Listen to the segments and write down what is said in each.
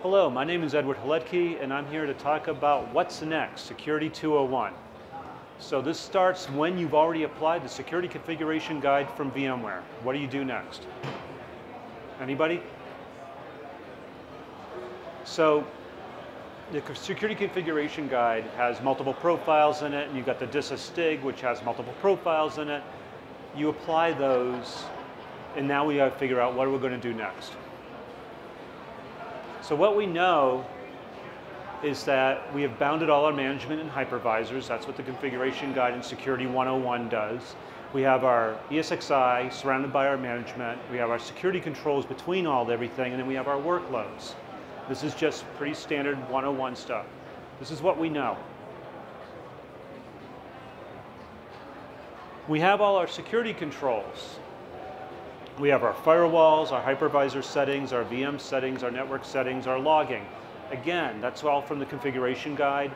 Hello, my name is Edward Haletky, and I'm here to talk about what's next, Security 201. So this starts when you've already applied the security configuration guide from VMware. What do you do next? Anybody? So the security configuration guide has multiple profiles in it, and you've got the DISA-STIG, which has multiple profiles in it. You apply those, and now we got to figure out what we're going to do next. So what we know is that we have bounded all our management in hypervisors. That's what the configuration guide in Security 101 does. We have our ESXi surrounded by our management. We have our security controls between everything, and then we have our workloads. This is just pretty standard 101 stuff. This is what we know. We have all our security controls. We have our firewalls, our hypervisor settings, our VM settings, our network settings, our logging. Again, that's all from the configuration guide.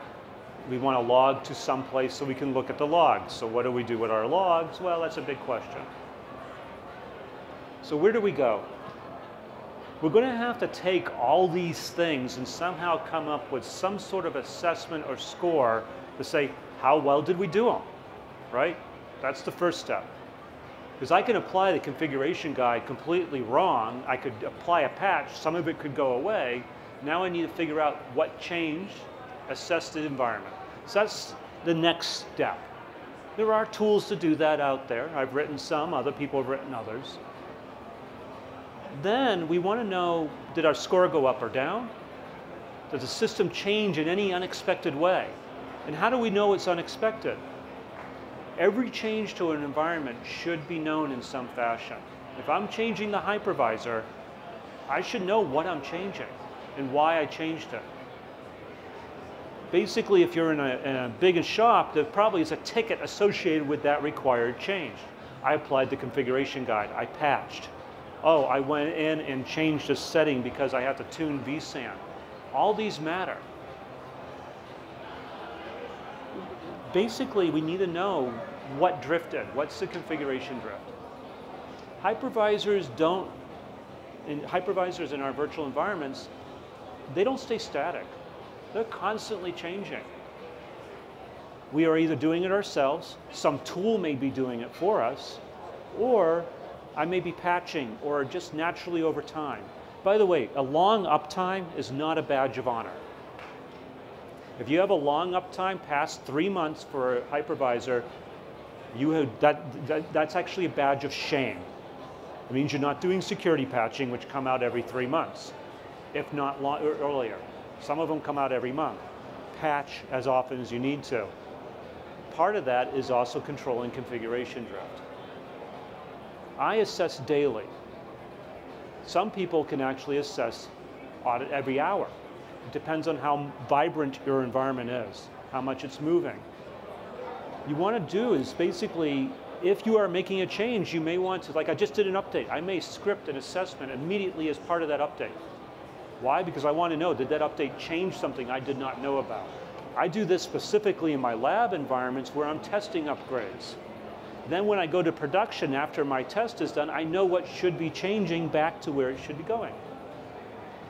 We want to log to some place so we can look at the logs. So what do we do with our logs? Well, that's a big question. So where do we go? We're going to have to take all these things and somehow come up with some sort of assessment or score to say, how well did we do them, right? That's the first step. Because I can apply the configuration guide completely wrong. I could apply a patch, some of it could go away. Now I need to figure out what changed, assess the environment. So that's the next step. There are tools to do that out there. I've written some, other people have written others. Then we want to know, did our score go up or down? Does the system change in any unexpected way? And how do we know it's unexpected? Every change to an environment should be known in some fashion. If I'm changing the hypervisor, I should know what I'm changing and why I changed it. Basically, if you're in a big shop, there probably is a ticket associated with that required change. I applied the configuration guide. I patched. Oh, I went in and changed a setting because I had to tune vSAN. All these matter. Basically, we need to know what drifted. What's the configuration drift? Hypervisors in our virtual environments, they don't stay static. They're constantly changing. We are either doing it ourselves, some tool may be doing it for us, or I may be patching, or just naturally over time. By the way, a long uptime is not a badge of honor. If you have a long uptime past 3 months for a hypervisor, that's actually a badge of shame. It means you're not doing security patching, which come out every 3 months, if not earlier. Some of them come out every month. Patch as often as you need to. Part of that is also controlling configuration drift. I assess daily. Some people can actually assess audit every hour. It depends on how vibrant your environment is, how much it's moving. You want to do is basically, if you are making a change, you may want to, like I just did an update, I may script an assessment immediately as part of that update. Why? Because I want to know, did that update change something I did not know about? I do this specifically in my lab environments where I'm testing upgrades. Then when I go to production after my test is done, I know what should be changing back to where it should be going.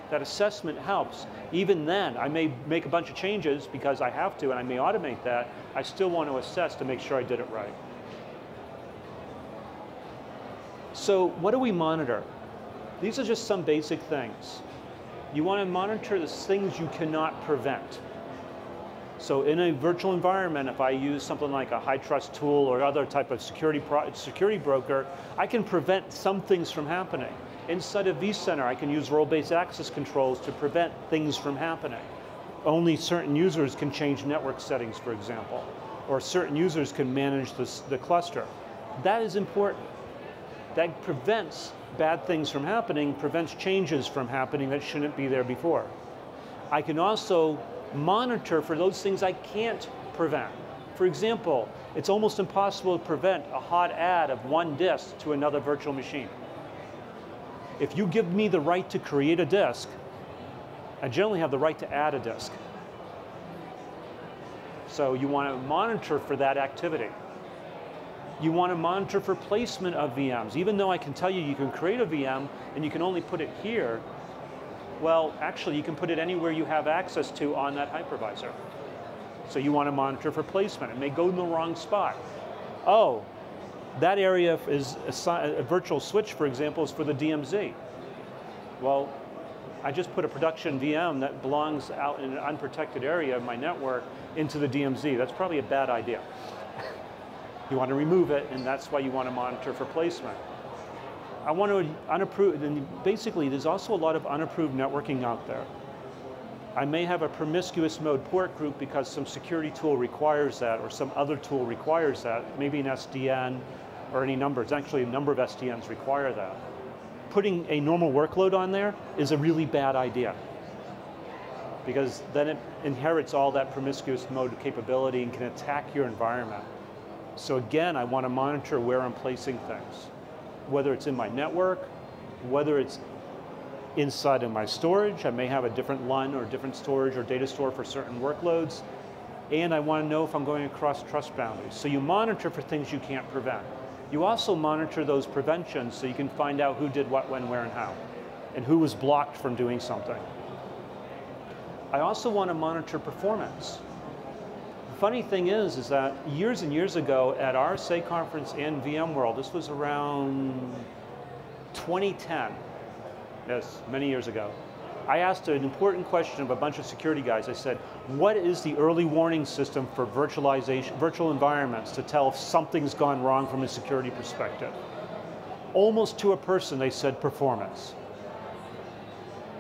That assessment helps. Even then, I may make a bunch of changes because I have to, and I may automate that. I still want to assess to make sure I did it right. So what do we monitor? These are just some basic things. You want to monitor the things you cannot prevent. So in a virtual environment, if I use something like a high trust tool or other type of security broker, I can prevent some things from happening. Inside of vCenter, I can use role-based access controls to prevent things from happening. Only certain users can change network settings, for example, or certain users can manage the cluster. That is important. That prevents bad things from happening, prevents changes from happening that shouldn't be there before. I can also monitor for those things I can't prevent. For example, it's almost impossible to prevent a hot add of one disk to another virtual machine. If you give me the right to create a disk, I generally have the right to add a disk. So you want to monitor for that activity. You want to monitor for placement of VMs. Even though I can tell you you can create a VM and you can only put it here, Well, actually, you can put it anywhere you have access to on that hypervisor. So you want to monitor for placement. It may go in the wrong spot. Oh, that area is a virtual switch, for example, is for the DMZ. Well, I just put a production VM that belongs out in an unprotected area of my network into the DMZ. That's probably a bad idea. You want to remove it, and that's why you want to monitor for placement. I want to unapprove, and basically there's also a lot of unapproved networking out there. I may have a promiscuous mode port group because some security tool requires that, or some other tool requires that, maybe an SDN or any numbers. Actually, a number of SDNs require that. Putting a normal workload on there is a really bad idea, because then it inherits all that promiscuous mode capability and can attack your environment. So again, I want to monitor where I'm placing things, whether it's in my network, whether it's inside of my storage. I may have a different LUN or different storage or data store for certain workloads, and I want to know if I'm going across trust boundaries. So you monitor for things you can't prevent. You also monitor those preventions so you can find out who did what, when, where, and how, and who was blocked from doing something. I also want to monitor performance. The funny thing is that years and years ago at our SAY conference in VMworld, this was around 2010, yes, many years ago, I asked an important question of a bunch of security guys. I said, what is the early warning system for virtualization, virtual environments to tell if something's gone wrong from a security perspective? Almost to a person, they said performance.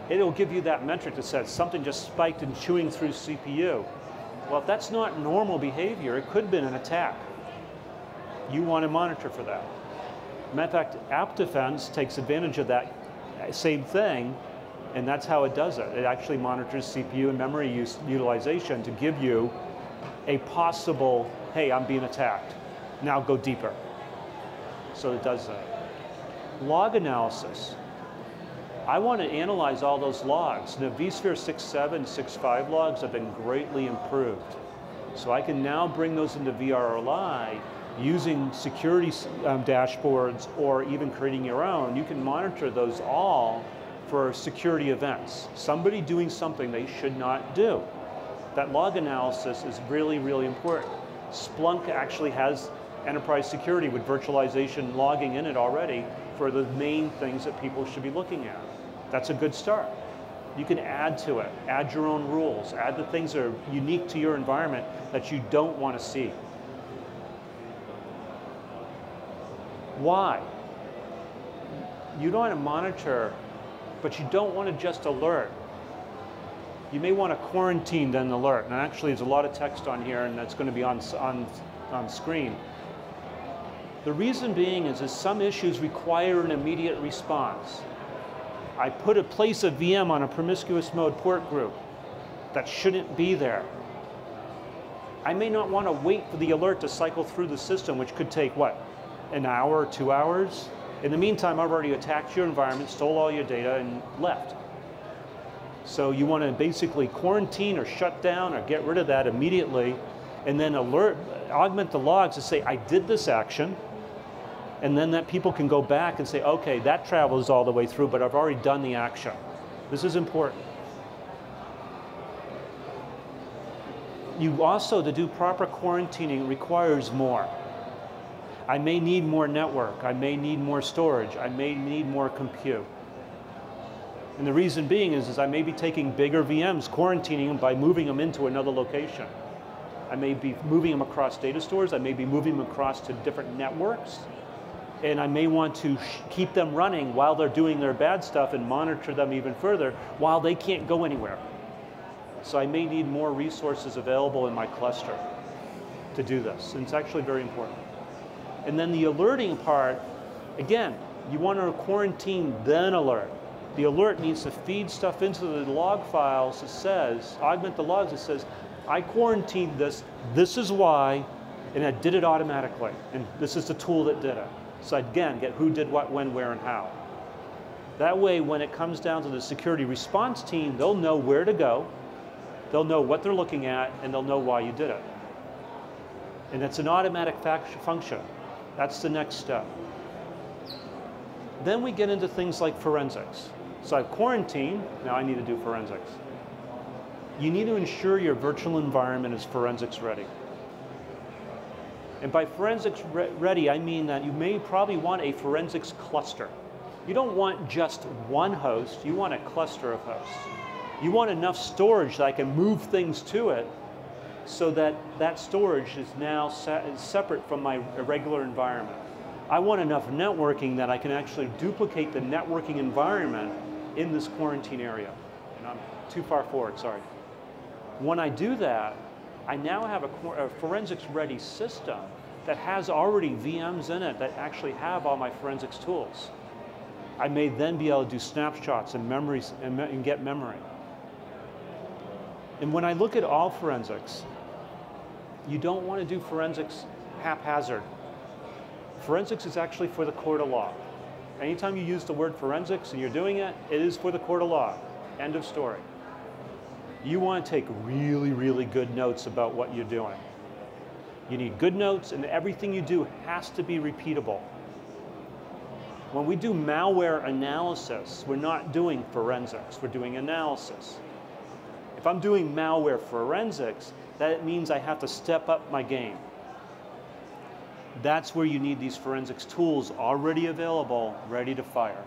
It'll give you that metric that says something just spiked and chewing through CPU. Well, if that's not normal behavior, it could have been an attack. You want to monitor for that. Matter of fact, App Defense takes advantage of that same thing, and that's how it does it. It actually monitors CPU and memory utilization to give you a possible, hey, I'm being attacked. Now go deeper. So it does that. Log analysis. I want to analyze all those logs. The vSphere 6.7, 6.5 logs have been greatly improved. So I can now bring those into VRLI using security dashboards, or even creating your own. You can monitor those all for security events. Somebody doing something they should not do. That log analysis is really, really important. Splunk actually has enterprise security with virtualization logging in it already for the main things that people should be looking at. That's a good start. You can add to it, add your own rules, add the things that are unique to your environment that you don't want to see. Why? You don't want to monitor, but you don't want to just alert. You may want to quarantine then alert. And actually there's a lot of text on here, and that's going to be on screen. The reason being is some issues require an immediate response. I put a place of VM on a promiscuous mode port group that shouldn't be there. I may not want to wait for the alert to cycle through the system, which could take, what, an hour or 2 hours? In the meantime, I've already attacked your environment, stole all your data, and left. So you want to basically quarantine or shut down or get rid of that immediately, and then augment the logs to say, I did this action, and then that people can go back and say, okay, that travels all the way through, but I've already done the action. This is important. You also, to do proper quarantining requires more. I may need more network, I may need more storage, I may need more compute. And the reason being is I may be taking bigger VMs, quarantining them by moving them into another location. I may be moving them across data stores, I may be moving them across to different networks, and I may want to keep them running while they're doing their bad stuff and monitor them even further while they can't go anywhere. So I may need more resources available in my cluster to do this, and it's actually very important. And then the alerting part, again, you want to quarantine, then alert. The alert needs to feed stuff into the log files that says, augment the logs that says, I quarantined this, this is why, and I did it automatically. And this is the tool that did it. So again, get who did what, when, where, and how. That way, when it comes down to the security response team, they'll know where to go, they'll know what they're looking at, and they'll know why you did it. And it's an automatic function. That's the next step. Then we get into things like forensics. So I've quarantined, now I need to do forensics. You need to ensure your virtual environment is forensics ready. And by forensics ready, I mean that you may probably want a forensics cluster. You don't want just one host, you want a cluster of hosts. You want enough storage that I can move things to it so that that storage is now separate from my regular environment. I want enough networking that I can actually duplicate the networking environment in this quarantine area. And I'm too far forward, sorry. When I do that, I now have a forensics ready system that has already VMs in it that actually have all my forensics tools. I may then be able to do snapshots and memories and get memory. And when I look at all forensics, you don't want to do forensics haphazard. Forensics is actually for the court of law. Anytime you use the word forensics and you're doing it, it is for the court of law. End of story. You want to take really, really good notes about what you're doing. You need good notes, and everything you do has to be repeatable. When we do malware analysis, we're not doing forensics, we're doing analysis. If I'm doing malware forensics, that means I have to step up my game. That's where you need these forensics tools already available, ready to fire.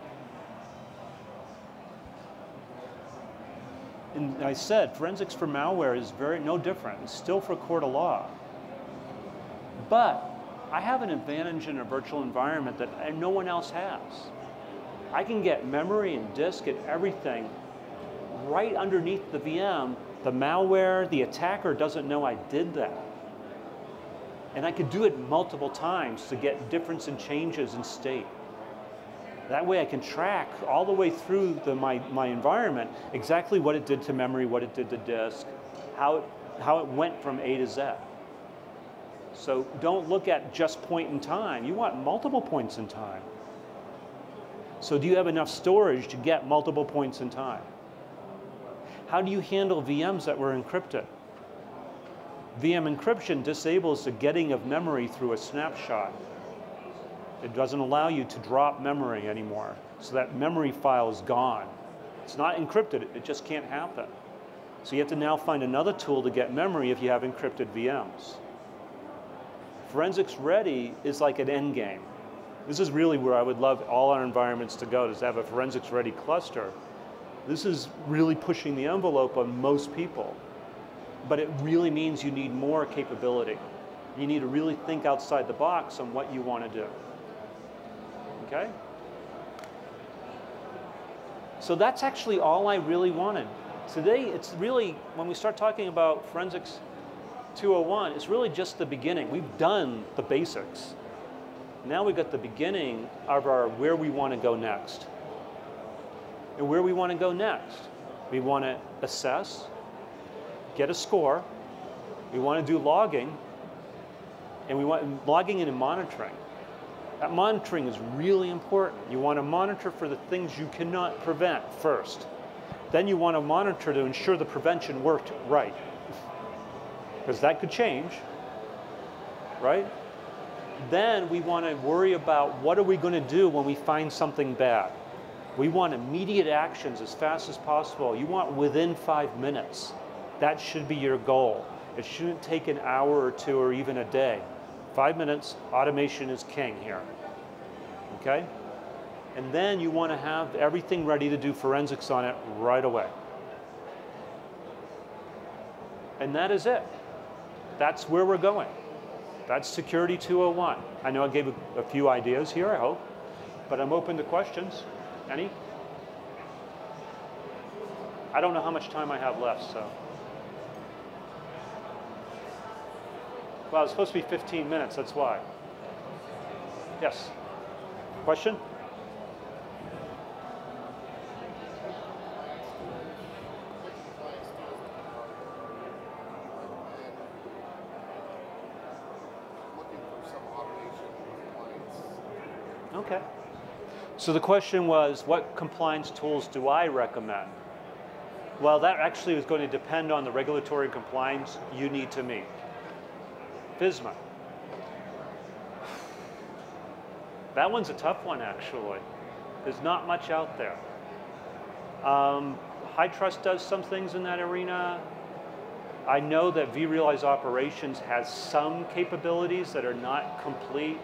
And I said, forensics for malware is no different. It's still for court of law. But I have an advantage in a virtual environment that no one else has. I can get memory and disk and everything right underneath the VM. The malware, the attacker doesn't know I did that. And I could do it multiple times to get difference in changes in state. That way I can track all the way through my environment exactly what it did to memory, what it did to disk, how it went from A to Z. So don't look at just point in time. You want multiple points in time. So do you have enough storage to get multiple points in time? How do you handle VMs that were encrypted? VM encryption disables the getting of memory through a snapshot. It doesn't allow you to drop memory anymore, so that memory file is gone. It's not encrypted, it just can't happen. So you have to now find another tool to get memory if you have encrypted VMs. Forensics ready is like an end game. This is really where I would love all our environments to go, is to have a forensics ready cluster. This is really pushing the envelope on most people. But it really means you need more capability. You need to really think outside the box on what you want to do. Okay? So that's actually all I really wanted. Today, it's really, when we start talking about Forensics 201, it's really just the beginning. We've done the basics. Now we've got the beginning of our where we want to go next. And where we want to go next, we want to assess, get a score, we want to do logging, and we want logging and monitoring. That monitoring is really important. You want to monitor for the things you cannot prevent first. Then you want to monitor to ensure the prevention worked right. Because that could change, right? Then we want to worry about what are we going to do when we find something bad. We want immediate actions as fast as possible. You want within 5 minutes. That should be your goal. It shouldn't take an hour or two or even a day. 5 minutes, automation is king here, okay? And then you want to have everything ready to do forensics on it right away. And that is it. That's where we're going. That's Security 201. I know I gave a few ideas here, I hope, but I'm open to questions. Any? I don't know how much time I have left, so. Well, it's supposed to be 15 minutes, that's why. Yes? Question? Okay. So the question was, what compliance tools do I recommend? Well, that actually is going to depend on the regulatory compliance you need to meet. FISMA. That one's a tough one, actually. There's not much out there. High Trust does some things in that arena. I know that vRealize Operations has some capabilities that are not complete.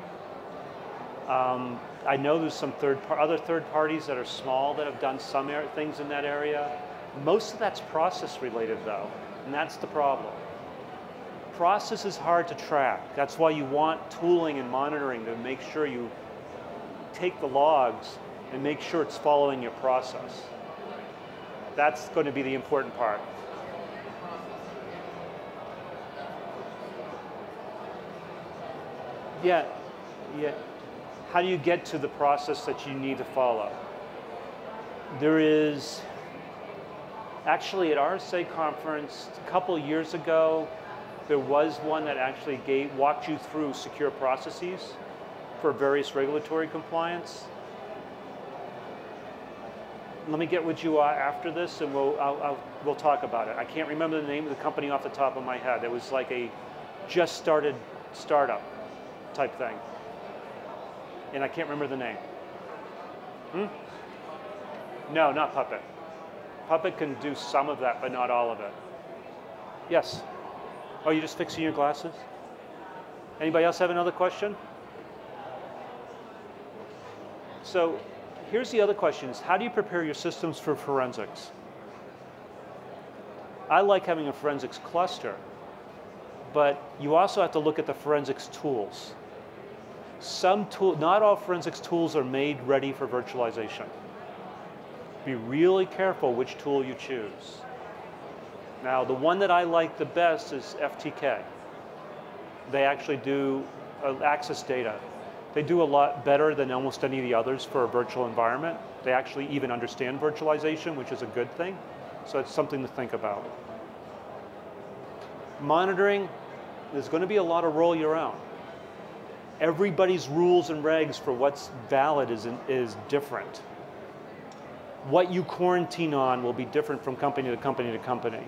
I know there's some other third parties that are small that have done some things in that area. Most of that's process related though, and that's the problem. Process is hard to track. That's why you want tooling and monitoring to make sure you take the logs and make sure it's following your process. That's going to be the important part. Yeah. How do you get to the process that you need to follow? There is, actually at RSA conference a couple years ago, there was one that actually walked you through secure processes for various regulatory compliance. Let me get with you after this and we'll talk about it. I can't remember the name of the company off the top of my head. It was like a just started startup type thing. And I can't remember the name. No, not Puppet. Puppet can do some of that, but not all of it. Yes? Oh, you're just fixing your glasses? Anybody else have another question? So here's the other question is, how do you prepare your systems for forensics? I like having a forensics cluster, but you also have to look at the forensics tools. Not all forensics tools are made ready for virtualization. Be really careful which tool you choose. Now, the one that I like the best is FTK. They actually do access data. They do a lot better than almost any of the others for a virtual environment. They actually even understand virtualization, which is a good thing. So it's something to think about. Monitoring, there's going to be a lot of roll your own. Everybody's rules and regs for what's valid is different. What you quarantine on will be different from company to company to company.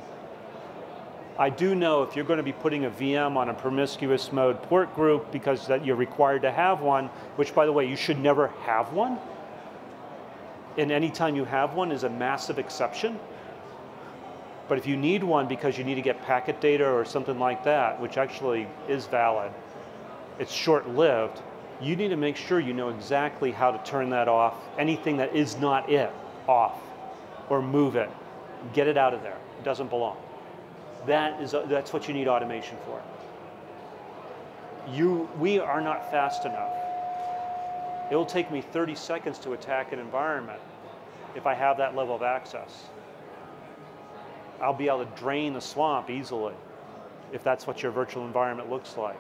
I do know if you're going to be putting a VM on a promiscuous mode port group because that you're required to have one, which by the way, you should never have one. And any time you have one is a massive exception. But if you need one because you need to get packet data or something like that, which actually is valid, it's short-lived, you need to make sure you know exactly how to turn that off, anything that is not it, off, or move it. Get it out of there, it doesn't belong. That's what you need automation for. We are not fast enough. It will take me 30 seconds to attack an environment if I have that level of access. I'll be able to drain the swamp easily if that's what your virtual environment looks like.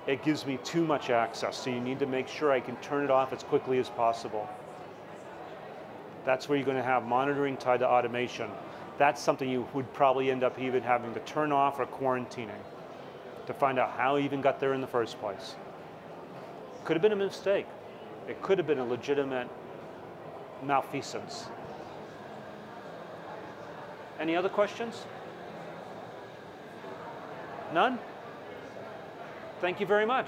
It gives me too much access, so you need to make sure I can turn it off as quickly as possible. That's where you're going to have monitoring tied to automation. That's something you would probably end up even having to turn off or quarantining to find out how you even got there in the first place. Could have been a mistake. It could have been a legitimate malfeasance. Any other questions? None? Thank you very much.